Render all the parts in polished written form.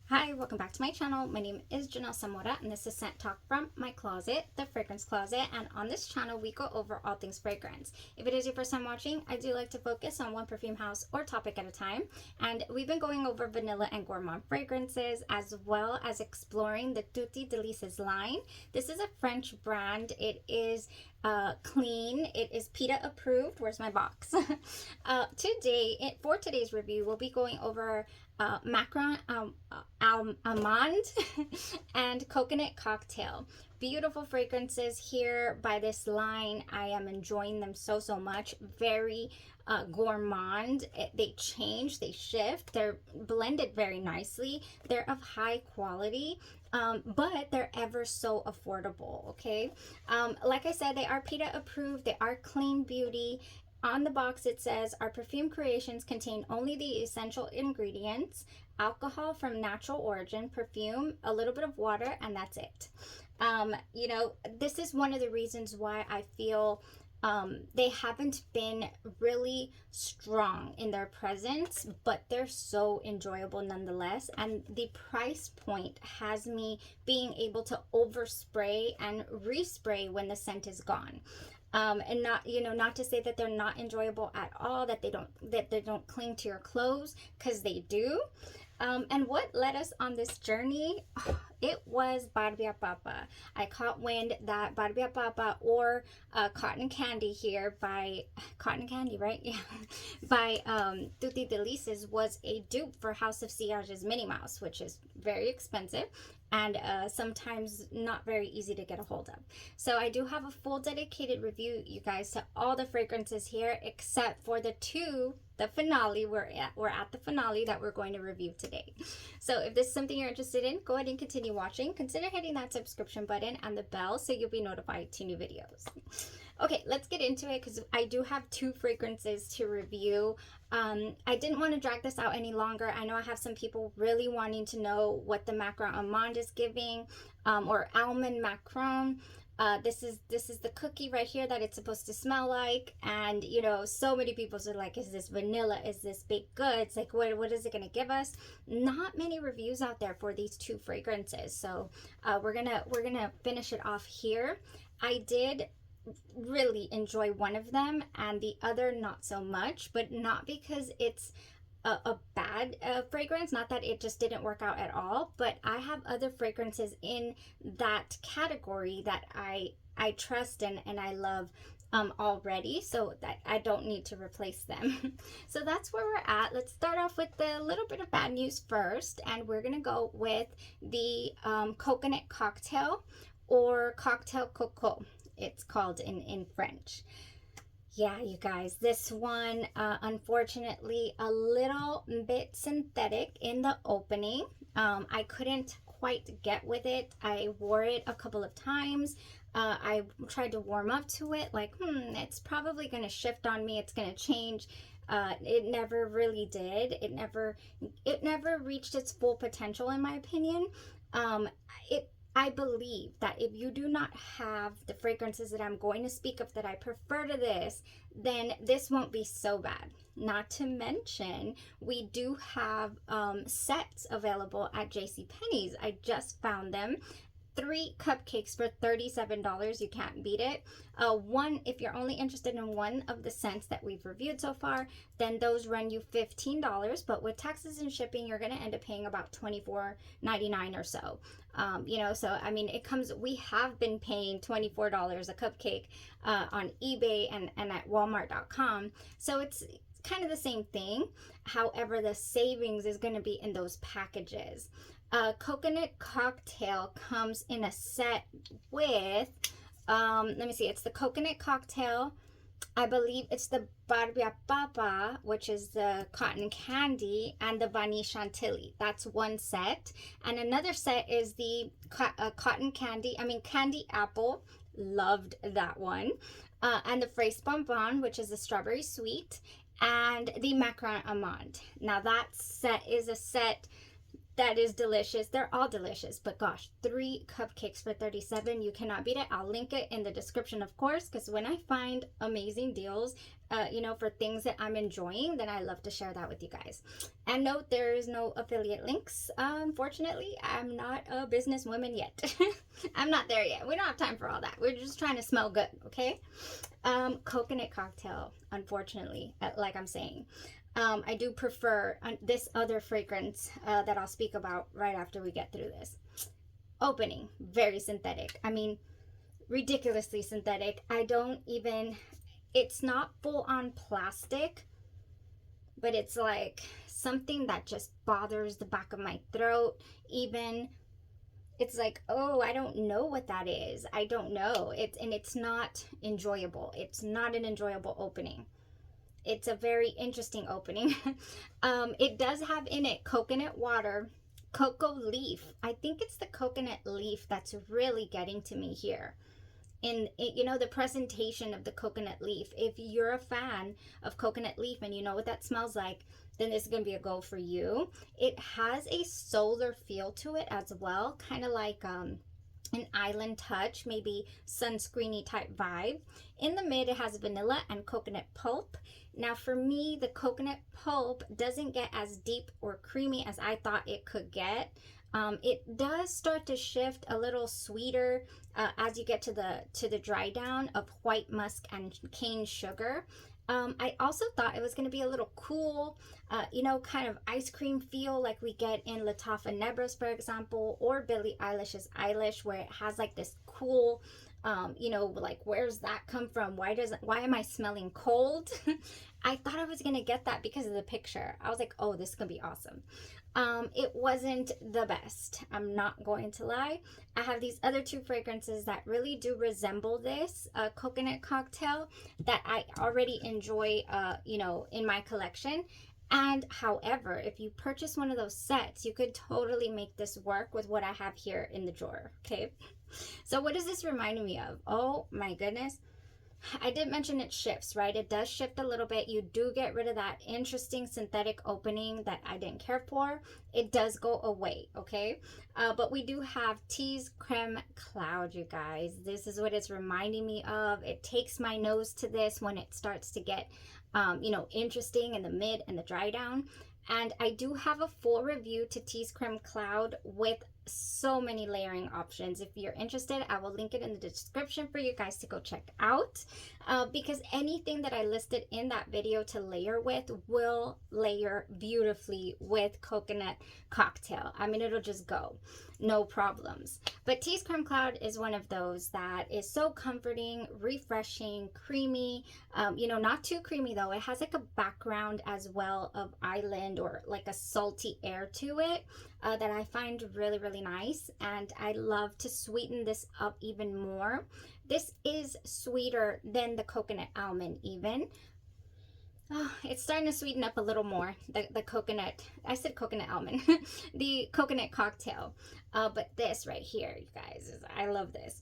Hi, welcome back to my channel. My name is Janelle Zamora and this is Scent Talk from my closet, the fragrance closet. And on this channel, we go over all things fragrance. If it is your first time watching, I do like to focus on one perfume house or topic at a time. And we've been going over vanilla and gourmand fragrances as well as exploring the Tutti Delices line. This is a French brand. It is clean. It is PETA approved. Where's my box? For today's review, we'll be going over Macron Amande and Coconut Cocktail. Beautiful fragrances here by this line. I am enjoying them so much. Very gourmand. They change, they shift, they're blended very nicely. They're of high quality, but they're ever so affordable. Okay, like I said, they are PETA approved. They are clean beauty. On the box it says, our perfume creations contain only the essential ingredients, alcohol from natural origin, perfume, a little bit of water, and that's it. You know, this is one of the reasons why I feel they haven't been really strong in their presence, but they're so enjoyable nonetheless. And the price point has me being able to overspray and respray when the scent is gone. And not, you know, not to say that they're not enjoyable at all, that they don't cling to your clothes, because they do. And what led us on this journey? It was Barbe A Papa. I caught wind that Barbe A Papa, or Cotton Candy here by Cotton Candy, right? Yeah, by Tutti Delices, was a dupe for House of Sillage's Minnie Mouse, which is very expensive and sometimes not very easy to get a hold of. So I do have a full dedicated review, you guys, to all the fragrances here except for the finale. We're at the finale that we're going to review today. So if this is something you're interested in, go ahead and continue watching. Consider hitting that subscription button and the bell so you'll be notified to new videos. Okay, let's get into it because I do have two fragrances to review. I didn't want to drag this out any longer. I know I have some people really wanting to know what the Macron Amande is giving, or Almond Macron. This is the cookie right here that it's supposed to smell like, and you know, so many people are like, is this vanilla, is this baked goods, like what is it going to give us? Not many reviews out there for these two fragrances, so we're gonna finish it off here. I did really enjoy one of them and the other not so much, but not because it's a bad fragrance, not that it just didn't work out at all, but I have other fragrances in that category that I trust and I love already, so that I don't need to replace them. So that's where we're at. Let's start off with the little bit of bad news first, and we're gonna go with the Coconut Cocktail, or Cocktail Coco it's called in French. Yeah, you guys, this one, unfortunately, a little bit synthetic in the opening. I couldn't quite get with it. I wore it a couple of times. I tried to warm up to it, like, it's probably going to shift on me. It's going to change. It never really did. It never reached its full potential, in my opinion. I believe that if you do not have the fragrances that I'm going to speak of that I prefer to this, then this won't be so bad. Not to mention, we do have sets available at JCPenney's. I just found them. 3 cupcakes for $37. You can't beat it. One, if you're only interested in one of the scents that we've reviewed so far, then those run you $15. But with taxes and shipping, you're going to end up paying about $24.99 or so. You know, so I mean, it comes. We have been paying $24 a cupcake on eBay and at Walmart.com. So it's kind of the same thing. However, the savings is going to be in those packages. Coconut Cocktail comes in a set with, let me see, it's the Coconut Cocktail. I believe it's the Barbe A Papa, which is the Cotton Candy, and the Vanille Chantilly. That's one set. And another set is the Cotton Candy, Candy Apple. Loved that one. And the Fraise Bonbon, which is the Strawberry Sweet, and the Macron Amande. Now that set is a set That is delicious. They're all delicious, but gosh, 3 cupcakes for $37. You cannot beat it. I'll link it in the description, of course, because when I find amazing deals, you know, for things that I'm enjoying, then I love to share that with you guys. And note, there is no affiliate links. Unfortunately, I'm not a businesswoman yet. I'm not there yet. We don't have time for all that. We're just trying to smell good, okay? Coconut cocktail, unfortunately, like I'm saying. I do prefer this other fragrance that I'll speak about right after we get through this. Opening, very synthetic. I mean, ridiculously synthetic. I don't even, it's not full on plastic, but it's like something that just bothers the back of my throat. Even, it's like, oh, I don't know what that is. I don't know. It's not enjoyable. It's not an enjoyable opening. It's a very interesting opening. It does have in it coconut water, cocoa leaf. I think it's the coconut leaf that's really getting to me here. In you know, the presentation of the coconut leaf. If you're a fan of coconut leaf and you know what that smells like, then this is going to be a go for you. It has a solar feel to it as well, kind of like an island touch, maybe sunscreeny type vibe. In the mid, it has vanilla and coconut pulp. Now for me, the coconut pulp doesn't get as deep or creamy as I thought it could get. It does start to shift a little sweeter as you get to the dry down of white musk and cane sugar. I also thought it was going to be a little cool, you know, kind of ice cream feel like we get in Lattafa Nebras, for example, or Billie Eilish's Eilish, where it has like this cool, you know, like, where's that come from? Why am I smelling cold? I thought I was going to get that because of the picture. I was like, oh, this is going to be awesome. It wasn't the best. I'm not going to lie. I have these other 2 fragrances that really do resemble this coconut cocktail that I already enjoy, you know, in my collection. And however, if you purchase one of those sets, you could totally make this work with what I have here in the drawer. Okay. So what is this reminding me of? Oh my goodness. I did mention it shifts, right? It does shift a little bit. You do get rid of that interesting synthetic opening that I didn't care for. It does go away, okay? But we do have TEASE Creme Cloud, you guys. This is what it's reminding me of. It takes my nose to this when it starts to get, you know, interesting in the mid and the dry down. And I do have a full review to TEASE Creme Cloud with so many layering options. If you're interested, I will link it in the description for you guys to go check out, because anything that I listed in that video to layer with will layer beautifully with coconut cocktail. I mean, it'll just go, no problems. But TEASE Creme Cloud is one of those that is so comforting, refreshing, creamy, you know, not too creamy though. It has like a background as well of island or like a salty air to it that I find really, really nice. And I love to sweeten this up even more. This is sweeter than the coconut almond even. Oh, it's starting to sweeten up a little more, the coconut, I said coconut almond, the coconut cocktail. But this right here, you guys, I love this.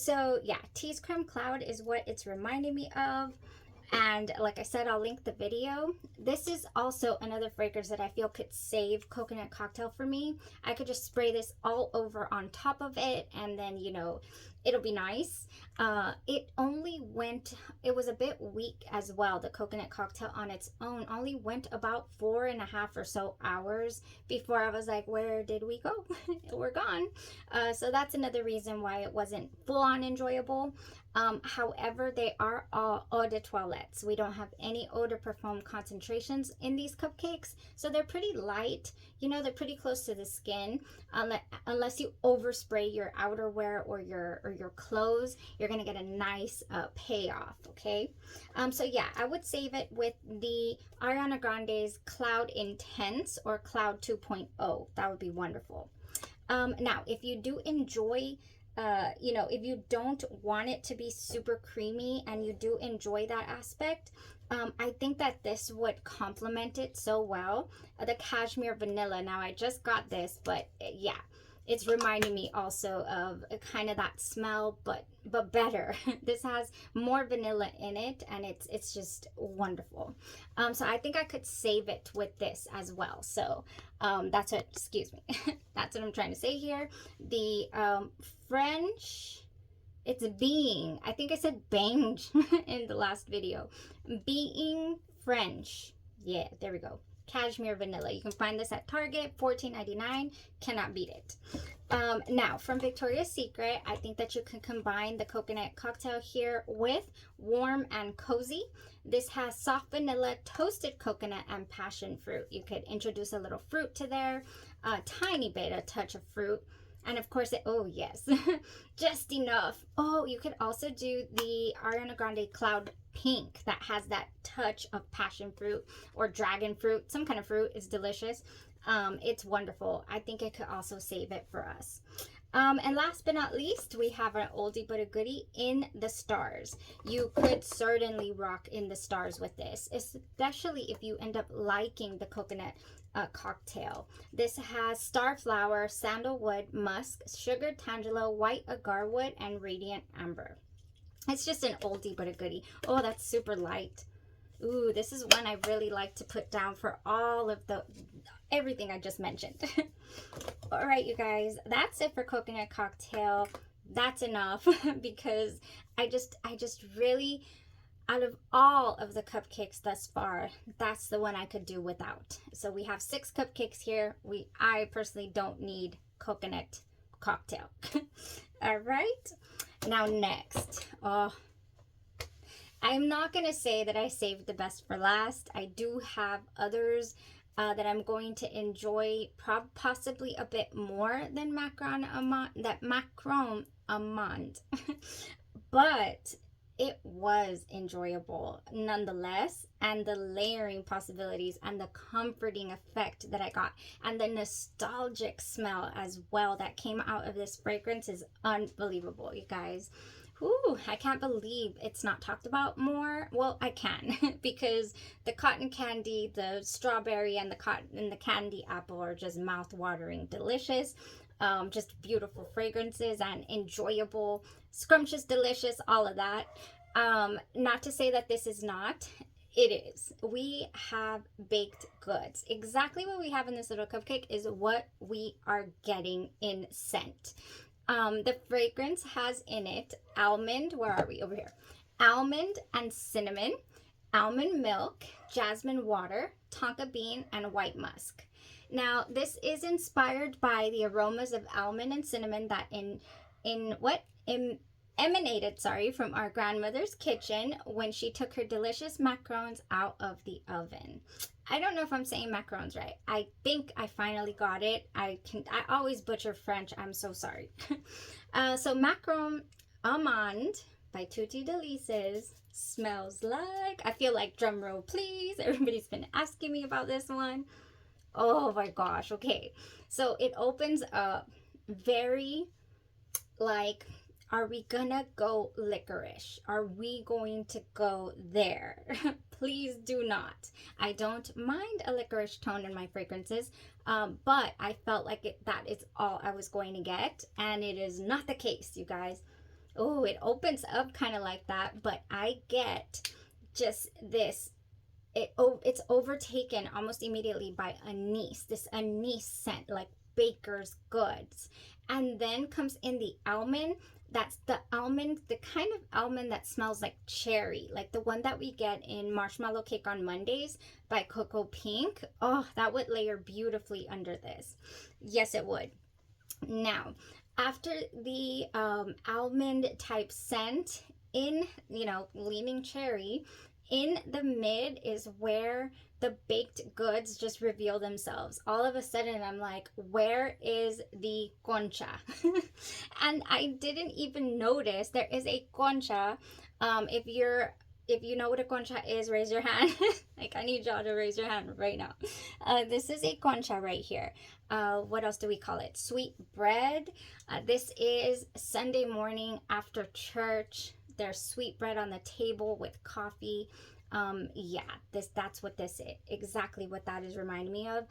So yeah, TEASE Creme Cloud is what it's reminding me of. And like I said, I'll link the video. This is also another fragrance that I feel could save coconut cocktail for me. I could just spray this all over on top of it, and then, you know, it'll be nice. It was a bit weak as well. The coconut cocktail on its own only went about 4.5 or so hours before I was like, where did we go? We're gone. So that's another reason why it wasn't full on enjoyable. However, they are all eau de toilettes. We don't have any eau de parfum concentrations in these cupcakes, so they're pretty light. You know, they're pretty close to the skin. Unless you overspray your outerwear or your clothes, you're gonna get a nice payoff. Okay, so yeah, I would save it with the Ariana Grande's Cloud Intense or Cloud 2.0. That would be wonderful. Now, if you do enjoy, you know, if you don't want it to be super creamy and you do enjoy that aspect, I think that this would complement it so well. The Cashmere Vanilla. Now, I just got this, but yeah, it's reminding me also of kind of that smell, but better. This has more vanilla in it, and it's just wonderful. So I think I could save it with this as well. So that's what, excuse me, that's what I'm trying to say here. The French, it's being, I think I said bange in the last video. Being French. Yeah, there we go. Cashmere vanilla. You can find this at Target, $14.99. Cannot beat it. Now, from Victoria's Secret, I think that you can combine the coconut cocktail here with warm and cozy. This has soft vanilla, toasted coconut, and passion fruit. You could introduce a little fruit to there, a tiny bit, a touch of fruit. And of course, oh yes, just enough. Oh, you could also do the Ariana Grande Cloud Pink that has that touch of passion fruit or dragon fruit. Some kind of fruit is delicious. It's wonderful. I think it could also save it for us. And last but not least, we have an oldie but a goodie in the stars. You could certainly rock in the stars with this, especially if you end up liking the coconut cocktail. This has starflower, sandalwood, musk, sugar tangelo, white agarwood, and radiant amber. It's just an oldie but a goodie. Oh, that's super light. Ooh, this is one I really like to put down for all of everything I just mentioned. All right, you guys, that's it for coconut cocktail. That's enough because I just really, out of all of the cupcakes thus far, that's the one I could do without. So we have 6 cupcakes here. I personally don't need coconut cocktail. All right. Now next, I'm not going to say that I saved the best for last. I do have others that I'm going to enjoy possibly a bit more than Macron Amande. But it was enjoyable nonetheless, and the layering possibilities and the comforting effect that I got and the nostalgic smell as well that came out of this fragrance is unbelievable, you guys. Ooh, I can't believe it's not talked about more. Well, I can because the cotton candy, the strawberry, and the candy apple are just mouth-watering delicious. Just beautiful fragrances and enjoyable, scrumptious, delicious, all of that. Not to say that this is not. It is. We have baked goods. Exactly what we have in this little cupcake is what we are getting in scent. The fragrance has in it almond, where are we? Over here. Almond and cinnamon, almond milk, jasmine water, tonka bean, and white musk. Now, this is inspired by the aromas of almond and cinnamon that emanated from our grandmother's kitchen when she took her delicious macarons out of the oven. I don't know if I'm saying macarons right. I think I finally got it. I always butcher French. I'm so sorry. So Macron Amande by Tutti Delices smells like, I feel like, drum roll please. Everybody's been asking me about this one. Oh my gosh. Okay. So it opens up very like, are we gonna go licorice? Are we going to go there? Please do not. I don't mind a licorice tone in my fragrances, but I felt like that is all I was going to get, and it is not the case, you guys. Oh, it opens up kind of like that, but I get just this. It's overtaken almost immediately by this anise scent, like baker's goods. And then comes in the almond. That's the almond, the kind of almond that smells like cherry, like the one that we get in Marshmallow Cake on Mondays by Coco Pink. Oh, that would layer beautifully under this. Yes, it would. Now, after the almond type scent in, leaning cherry, in the mid is where the baked goods just reveal themselves. All of a sudden, I'm like, where is the concha? And I didn't even notice there is a concha. If you know what a concha is, raise your hand. Like, I need y'all to raise your hand right now. This is a concha right here. What else do we call it? Sweet bread. This is Sunday morning after church. There's sweet bread on the table with coffee. Yeah, that's what this is, exactly what that is reminding me of.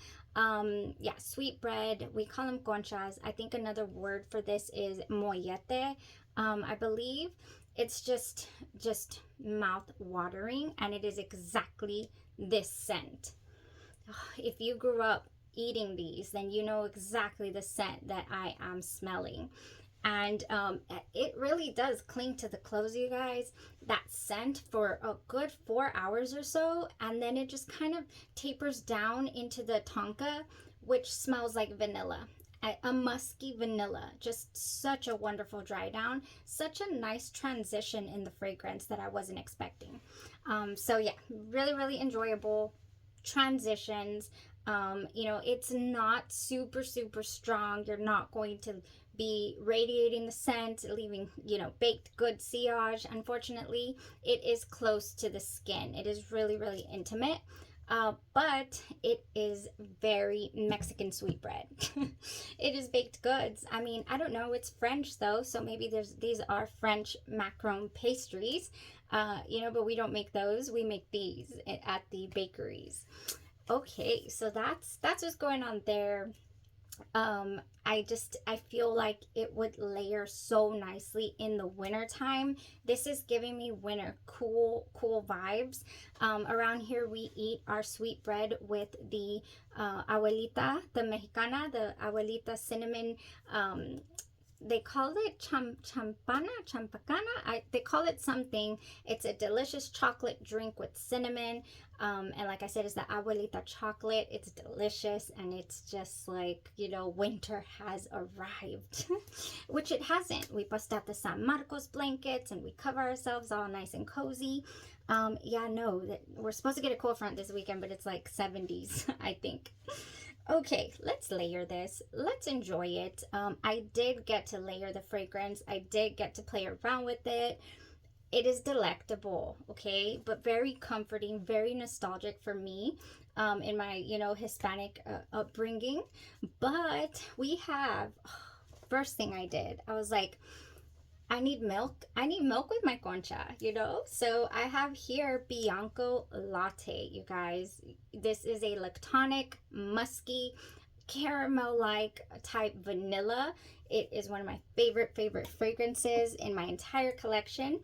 Yeah, sweet bread, we call them conchas. I think another word for this is mollete. I believe it's just mouth watering, and it is exactly this scent. If you grew up eating these, then you know exactly the scent that I am smelling. And it really does cling to the clothes, you guys, that scent for a good 4 hours or so, and then it just kind of tapers down into the tonka, which smells like vanilla, a musky vanilla. Just such a wonderful dry down, such a nice transition in the fragrance that I wasn't expecting. So yeah, really, really enjoyable transitions. You know, it's not super strong. You're not going to be radiating the scent, leaving, you know, baked good sillage. Unfortunately, it is close to the skin. It is really, really intimate. But it is very Mexican sweetbread. It is baked goods. I mean, I don't know. It's French though, so maybe these are French Macron pastries. You know, but we don't make those. We make these at the bakeries. Okay, so that's what's going on there. I feel like it would layer so nicely in the winter time. This is giving me winter cool vibes. Around here we eat our sweet bread with the abuelita, the mexicana, the abuelita cinnamon. They call it champacana. They call it something. It's a delicious chocolate drink with cinnamon. And like I said, it's the abuelita chocolate. It's delicious, and it's just like, you know, winter has arrived, which it hasn't. We bust out the San Marcos blankets and we cover ourselves all nice and cozy. Yeah, no, we're supposed to get a cold front this weekend, but it's like 70s, I think. Okay, let's layer this. Let's enjoy it. I did get to layer the fragrance. I did get to play around with it. It is delectable, okay, but very comforting, very nostalgic for me in my, you know, Hispanic upbringing. But we have, first thing I did, I was like, I need milk. I need milk with my concha, you know? So I have here Bianco Latte, you guys. This is a lactonic, musky, caramel-like type vanilla. It is one of my favorite fragrances in my entire collection.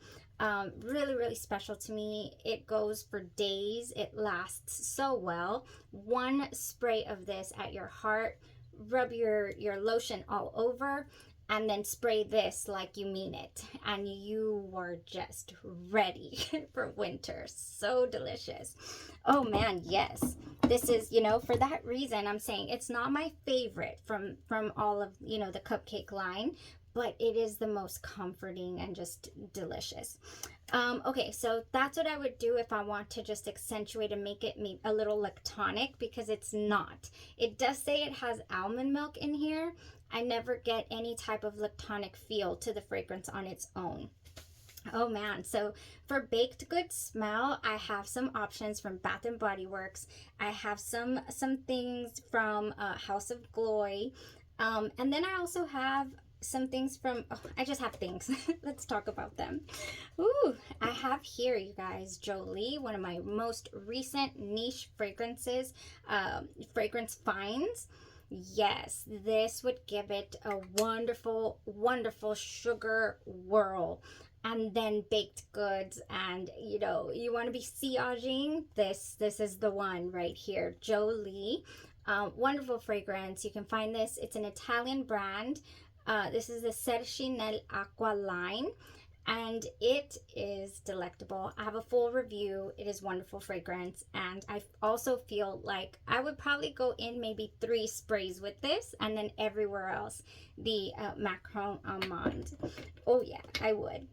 Really, really special to me. It goes for days. It lasts so well. One spray of this at your heart, rub your lotion all over, and then spray this like you mean it, and you are just ready for winter. So delicious. Oh man, yes, this is, you know, for that reason I'm saying it's not my favorite from all of, you know, the cupcake line, but it is the most comforting and just delicious. Okay, so that's what I would do if I want to just accentuate and make it a little lactonic, because it's not. It does say it has almond milk in here. I never get any type of lactonic feel to the fragrance on its own. Oh man, so for baked good smell, I have some options from Bath and Body Works. I have some things from House of Glory. And then I also have some things from, oh, I just have things. Let's talk about them. Ooh, I have here, you guys, Jolie, one of my most recent niche fragrances, fragrance finds. Yes, this would give it a wonderful sugar whirl. And then baked goods, and you know, you want to be sillaging, this is the one right here, Jolie. Wonderful fragrance. You can find this, it's an Italian brand. This is the Sercinel Aqua line, and it is delectable. I have a full review. It is wonderful fragrance, and I also feel like I would probably go in maybe 3 sprays with this, and then everywhere else the Macron Amande. Oh yeah, I would.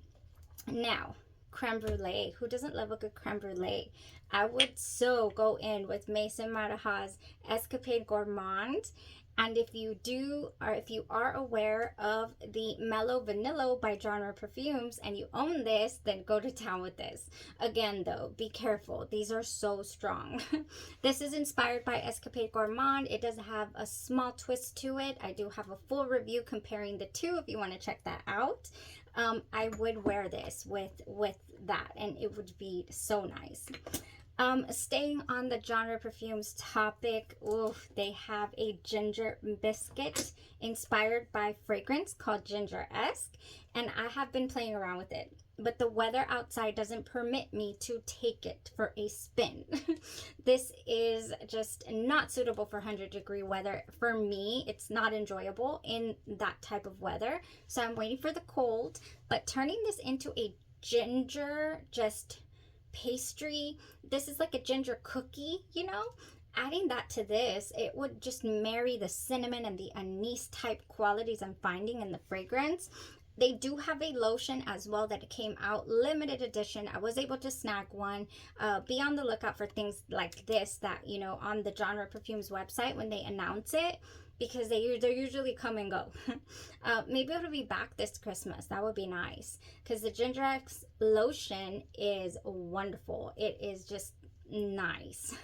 Now, creme brulee. Who doesn't love a good creme brulee? I would so go in with Maison Maraja's Escapade Gourmand. And if you do, or if you are aware of the Mellow Vanilla by Genre Perfumes and you own this, then go to town with this. Again though, be careful. These are so strong. This is inspired by Escapade Gourmand. It does have a small twist to it. I do have a full review comparing the two if you want to check that out. I would wear this with that, and it would be so nice. Staying on the genre perfumes topic, oof, they have a ginger biscuit inspired by fragrance called Ginger-esque, and I have been playing around with it, but the weather outside doesn't permit me to take it for a spin. This is just not suitable for 100-degree weather. For me, it's not enjoyable in that type of weather, so I'm waiting for the cold. But turning this into a ginger just pastry, this is like a ginger cookie, you know, adding that to this, it would just marry the cinnamon and the anise type qualities I'm finding in the fragrance. They do have a lotion as well that came out limited edition. I was able to snag one. Be on the lookout for things like this that, you know, on the Genre Perfumes website when they announce it, because they usually come and go. Maybe it'll be back this Christmas. That would be nice, because the Ginger-esque lotion is wonderful. It is just nice.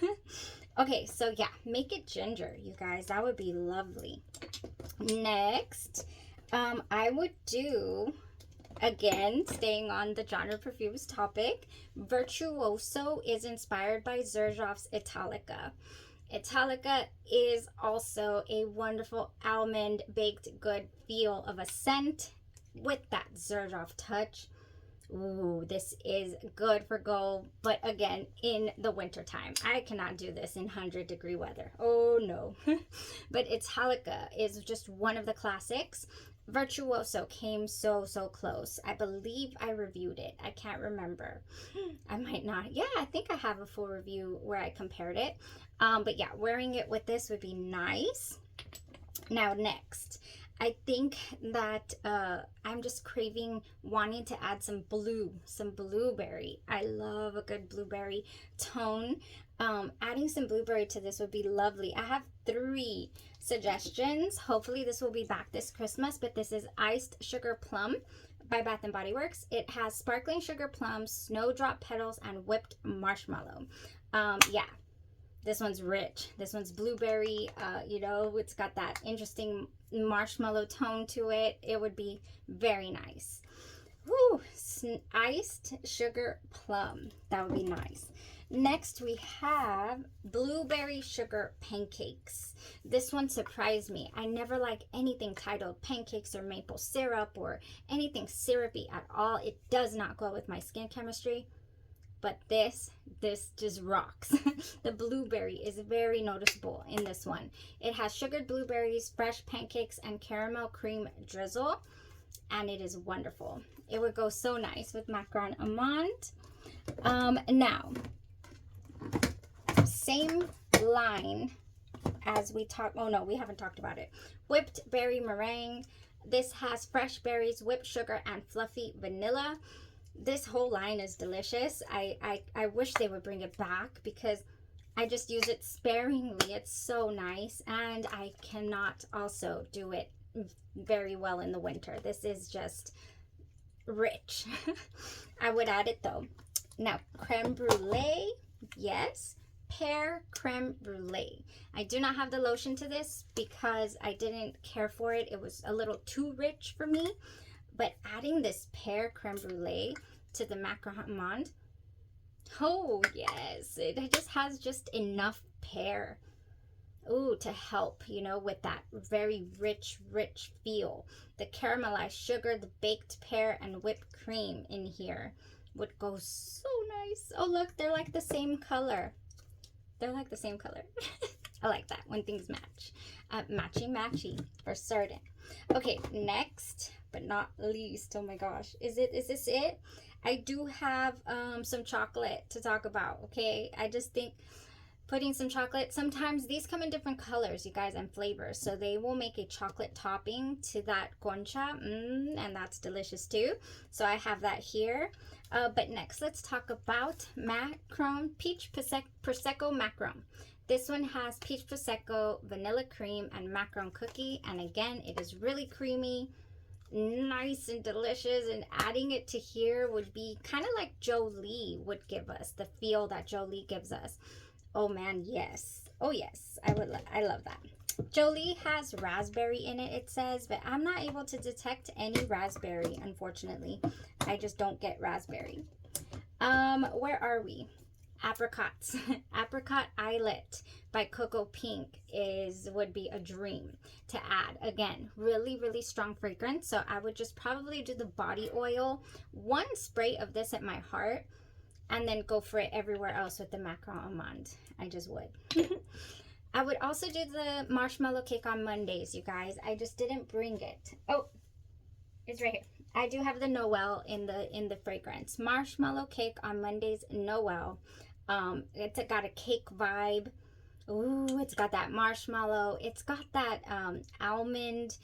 Okay, so yeah, make it ginger, you guys. That would be lovely. Next, I would do, again, staying on the genre perfumes topic, Virtuoso is inspired by Xerjoff's Italica. Italica is also a wonderful almond baked good feel of a scent with that Xerjoff touch. Ooh, this is good for go, but again, in the winter time. I cannot do this in 100-degree weather. Oh no. But Italica is just one of the classics. Virtuoso came so close. I believe I reviewed it. I can't remember. I might not. Yeah, I think I have a full review where I compared it. But yeah, wearing it with this would be nice. Now next, I think that I'm just craving wanting to add some blueberry. I love a good blueberry tone. Adding some blueberry to this would be lovely. I have 3 suggestions. Hopefully this will be back this Christmas, but this is Iced Sugar Plum by Bath & Body Works. It has sparkling sugar plums, snowdrop petals, and whipped marshmallow. Yeah, this one's rich. This one's blueberry. You know, it's got that interesting marshmallow tone to it. It would be very nice. Woo, iced sugar plum. That would be nice. Next, we have blueberry sugar pancakes. This one surprised me. I never like anything titled pancakes or maple syrup or anything syrupy at all. It does not go with my skin chemistry. But this just rocks. The blueberry is very noticeable in this one. It has sugared blueberries, fresh pancakes, and caramel cream drizzle. And it is wonderful. It would go so nice with Macron Amande. Now, same line as we talked. Oh no, we haven't talked about it. Whipped berry meringue. This has fresh berries, whipped sugar, and fluffy vanilla. This whole line is delicious. I wish they would bring it back because I just use it sparingly. It's so nice, and I cannot also do it very well in the winter. This is just rich. I would add it though. Now, creme brulee. Yes, pear creme brulee. I do not have the lotion to this because I didn't care for it. It was a little too rich for me. But adding this pear creme brulee to the Macron Amande, oh yes, it just has just enough pear, ooh, to help, you know, with that very rich feel. The caramelized sugar, the baked pear, and whipped cream in here would go so nice. Oh look, they're like the same color. They're like the same color. I like that when things match. Matchy for certain. Okay, next but not least, oh my gosh, is this it? I do have some chocolate to talk about. Okay, I just think putting some chocolate, sometimes these come in different colors, you guys, and flavors, so they will make a chocolate topping to that concha, and that's delicious too. So I have that here. But next, let's talk about Macron Peach Prosecco Macron. This one has peach prosecco, vanilla cream, and Macron cookie, and again, it is really creamy, nice and delicious, and adding it to here would be kind of like Jolie would give us, the feel that Jolie gives us. Oh man, yes. Oh yes, I love that. Jolie has raspberry in it, it says, but I'm not able to detect any raspberry, unfortunately. I just don't get raspberry. Where are we? Apricots. Apricot Eyelet by Coco Pink would be a dream to add. Again, really, really strong fragrance. So I would just probably do the body oil, one spray of this at my heart, and then go for it everywhere else with the Macron Amande. I just would. I would also do the marshmallow cake on Mondays, you guys. I just didn't bring it. Oh, it's right here. I do have the Noel in the fragrance. Marshmallow cake on Mondays, Noel. It's got a cake vibe. Ooh, it's got that marshmallow. It's got that almond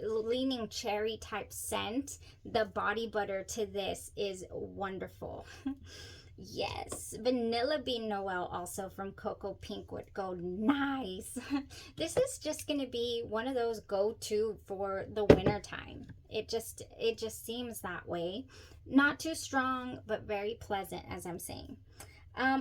leaning cherry type scent. The body butter to this is wonderful. Yes, Vanilla Bean Noel also from Coco Pink would go nice. This is just going to be one of those go-to for the winter time. It just seems that way. Not too strong, but very pleasant, as I'm saying.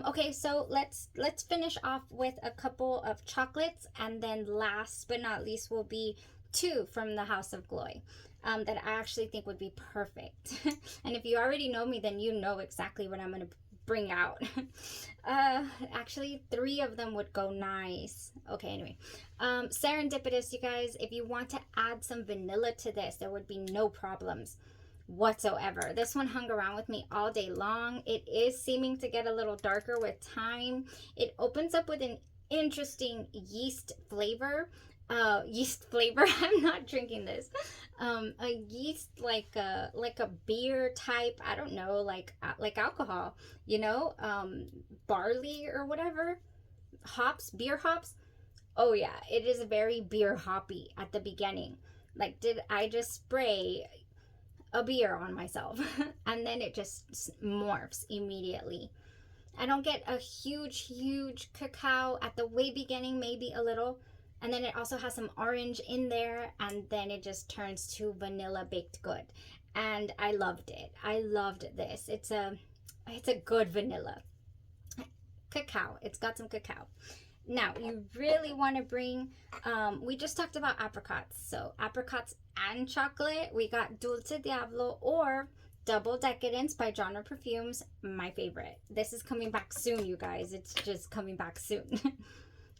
Okay, so let's finish off with a couple of chocolates, and then last but not least will be two from the House of Glory. That I actually think would be perfect. And if you already know me, then you know exactly what I'm going to bring out. Actually, three of them would go nice. Okay, anyway. Serendipitous, you guys. If you want to add some vanilla to this, there would be no problems whatsoever. This one hung around with me all day long. It is seeming to get a little darker with time. It opens up with an interesting yeast flavor. I'm not drinking this. A yeast like a beer type, I don't know, like alcohol, you know, barley or whatever, hops, beer hops. Oh yeah, it is very beer hoppy at the beginning. Like, did I just spray a beer on myself? And then it just morphs immediately. I don't get a huge cacao at the way beginning, maybe a little. And then it also has some orange in there, and then it just turns to vanilla baked good. And I loved it. I loved this. It's a good vanilla. Cacao. It's got some cacao. Now, you really want to bring, we just talked about apricots. So apricots and chocolate. We got Dulce Diablo or Double Decadence by Genre Perfumes. My favorite. This is coming back soon, you guys. It's just coming back soon.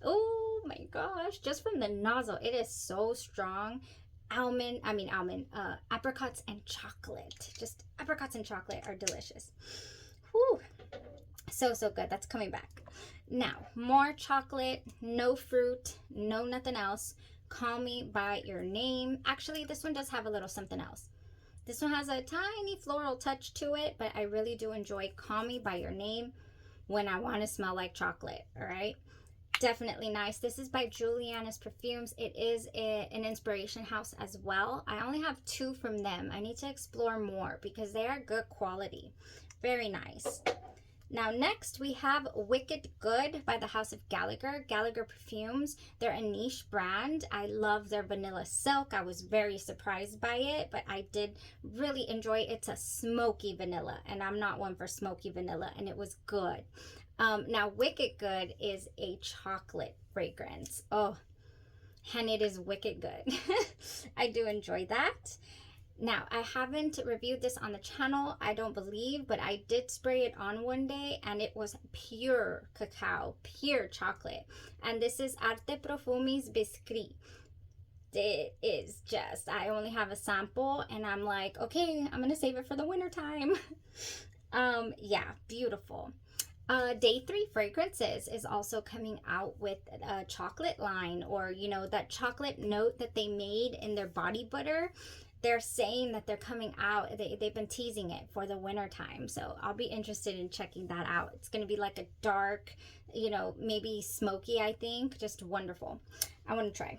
Oh my gosh, just from the nozzle, it is so strong. Apricots and chocolate. Just apricots and chocolate are delicious. Whew. So good. That's coming back. Now, more chocolate, no fruit, no nothing else. Call Me by Your Name. Actually, this one does have a little something else. This one has a tiny floral touch to it, but I really do enjoy Call Me by Your Name when I want to smell like chocolate, all right? Definitely nice. This is by Juliana's Perfumes. It is an inspiration house as well. I only have two from them. I need to explore more because they are good quality. Very nice. Now next we have Wicked Good by the House of Gallagher. Gallagher Perfumes. They're a niche brand. I love their vanilla silk. I was very surprised by it, but I did really enjoy it. It's a smoky vanilla, and I'm not one for smoky vanilla, and it was good. Now, Wicked Good is a chocolate fragrance. Oh, and it is wicked good. I do enjoy that. Now, I haven't reviewed this on the channel, I don't believe, but I did spray it on one day, and it was pure cacao, pure chocolate. And this is Arte Profumis Biscuit. It is just, I only have a sample, and I'm like, okay, I'm going to save it for the winter time. Yeah, beautiful. Day 3 Fragrances is also coming out with a chocolate line, or, you know, that chocolate note that they made in their body butter. They're saying that they're coming out. They've been teasing it for the winter time. So I'll be interested in checking that out. It's going to be like a dark, you know, maybe smoky, I think. Just wonderful. I want to try.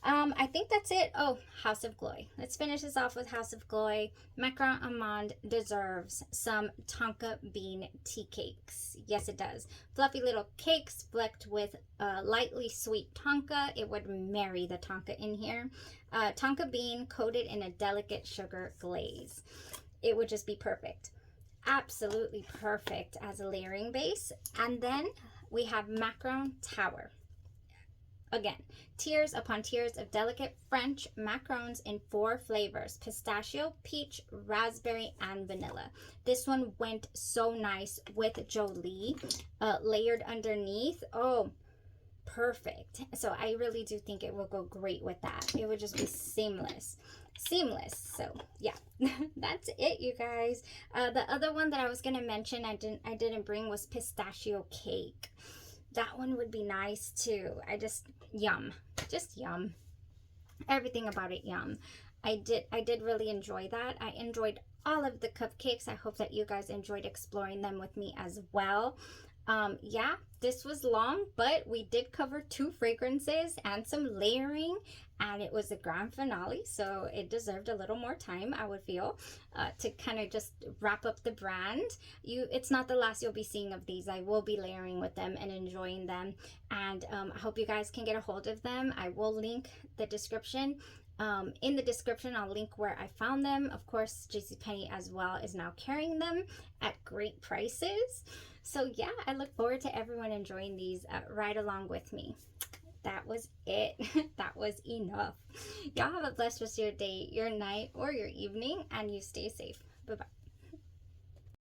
I think that's it. Oh, House of Glory. Let's finish this off with House of Glory. Macron Amande deserves some tonka bean tea cakes. Yes, it does. Fluffy little cakes flecked with lightly sweet tonka. It would marry the tonka in here. Tonka bean coated in a delicate sugar glaze. It would just be perfect. Absolutely perfect as a layering base. And then we have Macron Tower. again, tiers upon tiers of delicate French macarons in 4 flavors: pistachio, peach, raspberry, and vanilla. This one went so nice with Jolie, layered underneath. Oh, perfect. So I really do think it will go great with that. It would just be seamless. So yeah, that's it, you guys. The other one that I was gonna mention I didn't bring was pistachio cake. That one would be nice too. Yum, just yum. Everything about it yum. I did really enjoy that. I enjoyed all of the cupcakes. I hope that you guys enjoyed exploring them with me as well. Yeah, this was long, but we did cover 2 fragrances and some layering, and it was a grand finale, so it deserved a little more time, I would feel, to kind of just wrap up the brand. It's not the last you'll be seeing of these. I will be layering with them and enjoying them, and I hope you guys can get a hold of them. I will link the description. In the description, I'll link where I found them. Of course, JCPenney as well is now carrying them at great prices. So yeah, I look forward to everyone enjoying these right along with me. That was it. That was enough. Y'all have a blessed rest of your day, your night, or your evening, and you stay safe. Bye-bye.